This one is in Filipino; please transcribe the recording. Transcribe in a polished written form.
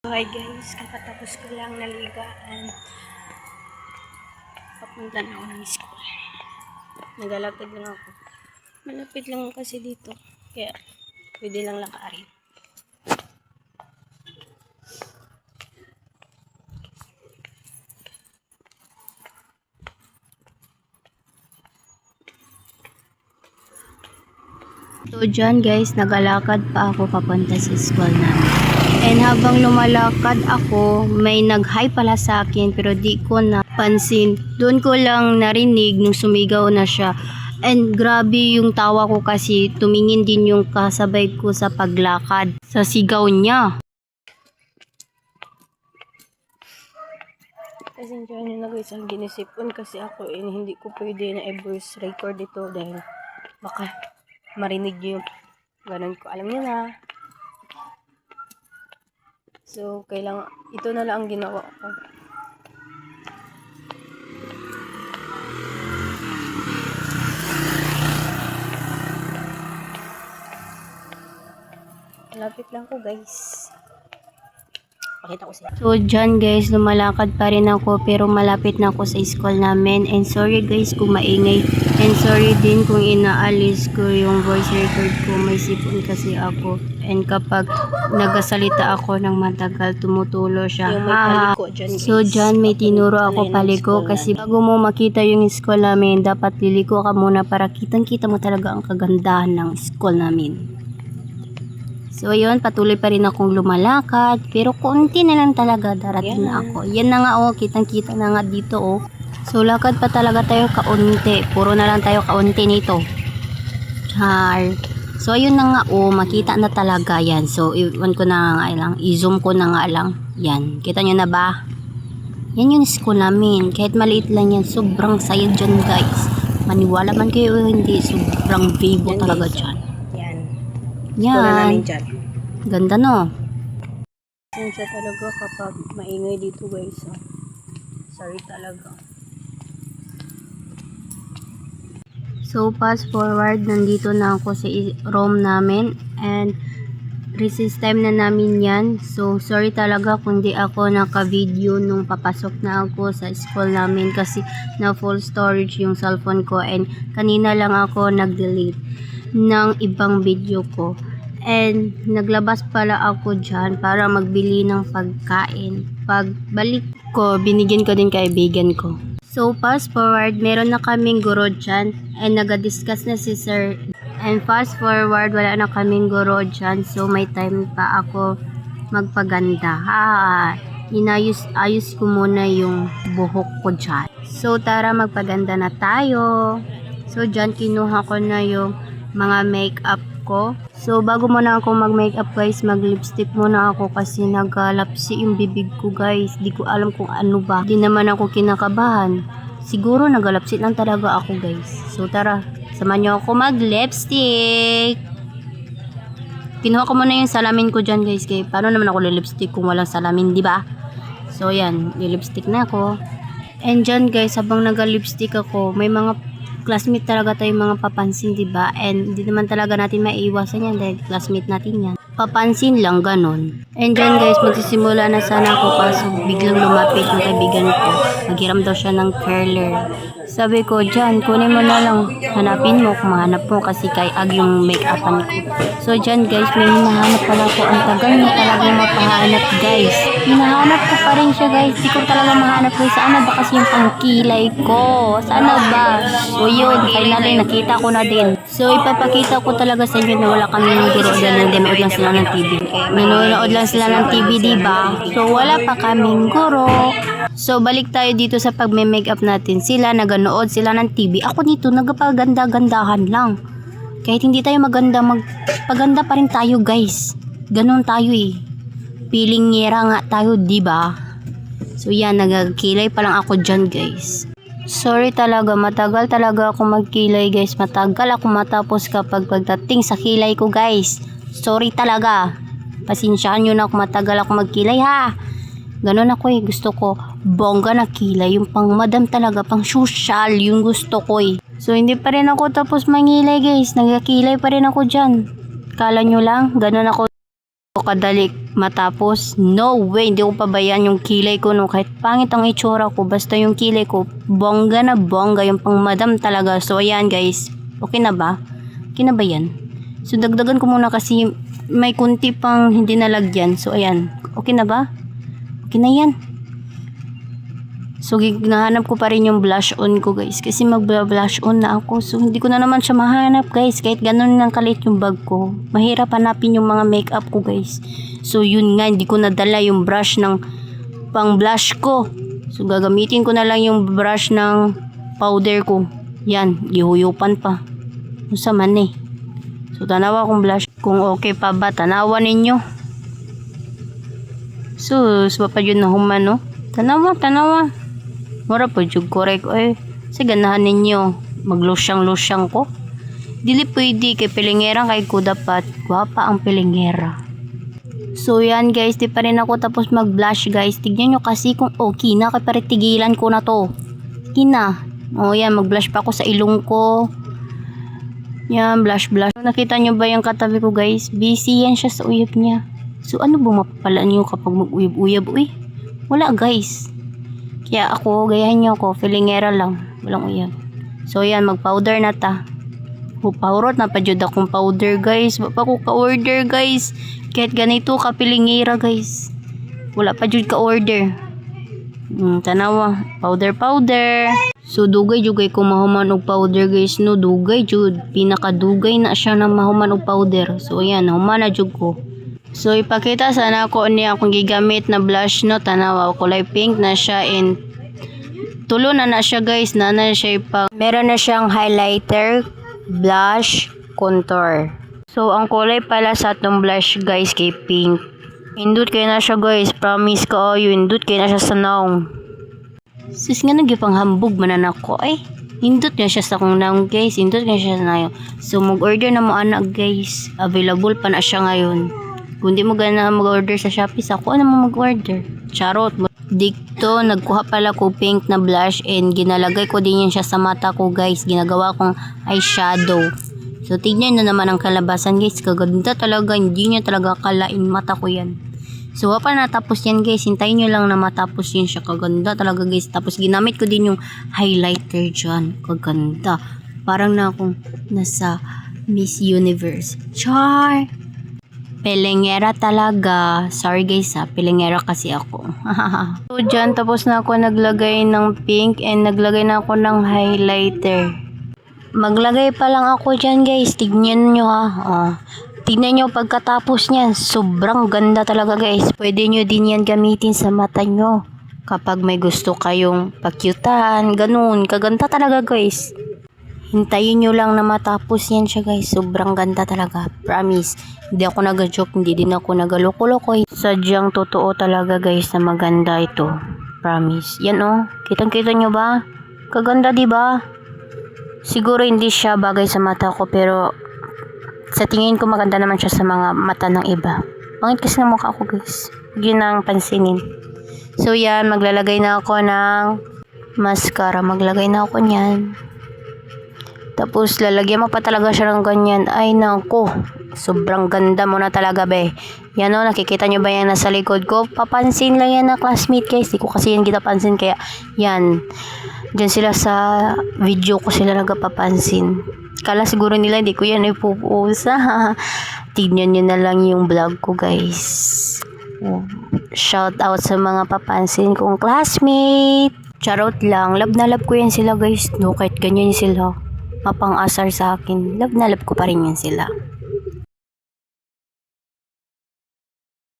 Hi guys, kakatapos ko lang naliga and papunta na ako ng school. Nagalapit lang ako. Malapit lang kasi dito. Kaya pwede lang lakarin. So dyan guys, nagalakad pa ako papunta sa school namin. And habang lumalakad ako, may nag-hi pala sa akin pero di ko napansin. Doon ko lang narinig nung sumigaw na siya. And grabe yung tawa ko kasi tumingin din yung kasabay ko sa paglakad sa sigaw niya. Pasensya nyo na guys, ang ginisipon kasi ako hindi ko pwede na i-voice record ito dahil baka marinig nyo yung ganun ko. Alam nyo na. So, kailangan, ito na lang ang ginawa ko. Malapit lang ko guys. Pakita ko siya. So, dyan guys, lumalakad pa rin ako pero malapit na ako sa school namin. And sorry guys kung maingay. And sorry din kung inaalis ko yung voice record ko. May sipon kasi ako. And kapag nagasalita ako ng matagal, tumutulo siya. So, dyan may tinuro ako paliko kasi bago mo makita yung school namin, dapat liliko ka muna para kitang-kita mo talaga ang kagandahan ng school namin. So, ayun, patuloy pa rin akong lumalakad. Pero konti na lang talaga darating na ako. Yan na nga, oh, kitang-kita na nga dito, oh. So, lakad pa talaga tayo kaunti. Puro na lang tayo kaunti nito. Char. So, ayun na nga, oh, makita na talaga yan. So, iwan ko na nga lang. I-zoom ko na nga lang. Yan. Kita nyo na ba? Yan yung school namin. Kahit maliit lang yan, sobrang saya dyan, guys. Maniwala man kayo, hindi. Sobrang vivo yan, talaga guys. Dyan. Yan. Ganda no. Yan siya talaga kapag maingay dito guys. Oh. Sorry talaga. So fast forward, nandito na ako sa room namin and recess time na namin yan. So sorry talaga kung di ako naka-video nung papasok na ako sa school namin kasi na full storage yung cellphone ko and kanina lang ako nag-delete ng ibang video ko. And naglabas pala ako dyan para magbili ng pagkain. Pagbalik ko, binigyan ko din kaibigan ko. So fast forward, meron na kaming guro dyan and naga-discuss na si sir. And fast forward, wala na kaming guro dyan. So may time pa ako magpaganda. Ayos ko muna yung buhok ko dyan. So tara, magpaganda na tayo. So dyan kinuha ko na yung mga makeup ko. So bago muna ako mag-makeup guys, mag-lipstick muna ako kasi nagalapsi yung bibig ko guys. Di ko alam kung ano ba. Di naman ako kinakabahan. Siguro nagalapsi lang talaga ako guys. So tara, samahan nyo ako mag-lipstick. Kinuha ko muna yung salamin ko dyan guys. Kaya paano naman ako lipstick kung walang salamin, di ba? So yan, lipstick na ako. And dyan guys, habang naga-lipstick ako, may mga classmate talaga tayong mga papansin, diba? And hindi naman talaga natin maiiwasan yan dahil classmate natin yan. Papansin lang, ganun. And dyan guys, magsisimula na sana ako kaso biglang lumapit yung kaibigan ko. Maghiram daw siya ng curler. Sabi ko, dyan, kunin mo na lang. Hanapin mo kung mahanap mo kasi kay Ag yung make-upan ko. So dyan guys, may hinahanap pala ko. Ang tagal niya talagang mapahanap guys. Hinahanap ko pa rin siya guys. Di ko talaga mahanap guys. Sana ba kasi yung pangkilay ko? Sana ba? So yun, finally nakita ko na din. So ipapakita ko talaga sa inyo na wala kami ng guro dahil nanonood lang sila ng TV. Nanonood lang sila ng TV, diba? So wala pa kaming guro. So balik tayo dito sa pagme-makeup natin. Sila naganood sila ng TV. Ako dito nagpaganda-gandahan lang. Kahit hindi tayo maganda, magpaganda pa rin tayo guys. Ganon tayo eh. Piling ngera nga tayo, diba? So yan, nagkilay pa lang ako dyan guys. Sorry talaga, matagal talaga ako magkilay guys. Matagal ako matapos kapag pagdating sa kilay ko guys. Sorry talaga. Pasensyahan nyo na kung matagal ako magkilay ha. Ganon ako eh. Gusto ko bongga na kilay. Yung pang madam talaga, pang social yung gusto ko eh. So hindi pa rin ako tapos mangilay guys. Nagkakilay pa rin ako dyan. Kala nyo lang, ganon ako. kadali matapos. No way, hindi ko pabayaan yung kilay ko no. Kahit pangit ang itsura ko, basta yung kilay ko, bongga na bongga, yung pang madam talaga. So ayan guys, okay na ba? Okay na ba yan? So dagdagan ko muna kasi may kunti pang hindi nalagyan. So ayan, okay na ba? Okay na yan. So nahanap ko pa rin yung blush on ko guys, kasi mag-blush on na ako. So hindi ko na naman siya mahanap guys, kahit ganun lang kalit yung bag ko. Mahirap hanapin yung mga makeup ko guys. So yun nga, hindi ko nadala yung brush ng pang blush ko. So gagamitin ko na lang yung brush ng powder ko. Yan, gihuyupan pa. Kung sa man eh. So tanawa kong blush kung okay pa ba, tanawa ninyo. So pa yun na human no. Tanawa. Mura po jug korek oy. Sa ganahan ninyo maglusyang ko. Dili pwede kay pilingera kay ko dapat gwapa ang pilingera. So yan guys, di pa rin ako tapos mag-blush guys. Tignan nyo kasi kung okay na, kay pare tigilan ko na to. Sige na. O yan, mag-blush pa ako sa ilong ko. Yan, blush. Nakita nyo ba yung katabi ko guys? Busy yan siya sa uyab niya. So ano ba mapapala niyo kapag mag-uyab-uyab? Uy, wala guys. Kaya ako, gayahin nyo ako, filingera lang, walang uyab. So yan, mag-powder na ta. Pawrot na pa jud akong powder guys. Wala pa ko ka-order guys. Kahit ganito ka pilingera guys. Wala pa jud ka-order. Tanawa, powder. So dugay ko mahuman og powder guys no. Dugay jud, pinakadugay na siya ng mahuman og powder. So yan, human na jud ko. So ipakita sana ko niya akong gigamit na blush no. Tanawa, kulay pink na siya and tulo na siya guys. Siya meron na siyang highlighter, blush, contour. So ang kulay pala sa atong blush guys kay pink. Indot kayo na siya guys, promise ko indot kayo na siya sa naong. Sis nga nagipang hambog manan ako ay. Indot na siya sa kong naong guys, indot na siya sa naong. So mag-order na mo anak guys, available pa na siya ngayon. Kung di mo gana mag-order sa Shopee, sa ako mo mag-order. Charot. Dito, nagkuha pala ko pink na blush and ginalagay ko din yan siya sa mata ko guys. Ginagawa kong eyeshadow. So, tignan na naman ang kalabasan guys. Kaganda talaga. Hindi nyo talaga kalain mata ko yan. So, pa natapos yan guys. Hintayin nyo lang na matapos yan siya. Kaganda talaga guys. Tapos, ginamit ko din yung highlighter dyan. Kaganda. Parang na akong nasa Miss Universe. Char! Pilingera talaga. Sorry guys ha, pilingera kasi ako. So dyan, tapos na ako naglagay ng pink and naglagay na ako ng highlighter. Maglagay pa lang ako dyan guys. Tignan nyo ha. Tignan nyo pagkatapos niyan. Sobrang ganda talaga guys. Pwede nyo din yan gamitin sa mata nyo. Kapag may gusto kayong pakyutan, ganun. Kaganda talaga guys. Hintayin nyo lang na matapos yan siya guys. Sobrang ganda talaga. Promise. Hindi ako nag-joke. Hindi din ako nag-loko-loko. Sadyang totoo talaga guys na maganda ito. Promise. Yan oh. Kitang-kita nyo ba? Kaganda diba? Siguro hindi siya bagay sa mata ko. Pero sa tingin ko maganda naman siya sa mga mata ng iba. Pangit kasi ng mukha ko guys. Yun ang pansinin. So yan. Maglalagay na ako ng mascara. Maglagay na ako niyan. Tapos lalagyan mo pa talaga siya ng ganyan. Ay nako, sobrang ganda mo na talaga be. Yan o, nakikita nyo ba yan nasa likod ko? Papansin lang yan na classmate guys. Di ko kasi yan kinapansin kaya yan. Diyan sila sa video ko sila nagapapansin. Kala siguro nila hindi ko yan ipupusa. Tignan nyo na lang yung vlog ko guys. Shout out sa mga papansin kong classmate. Charot lang. Love na love ko yan sila guys. No, kahit ganyan sila. Mapang-asar sa akin. Love na love ko pa rin yan sila.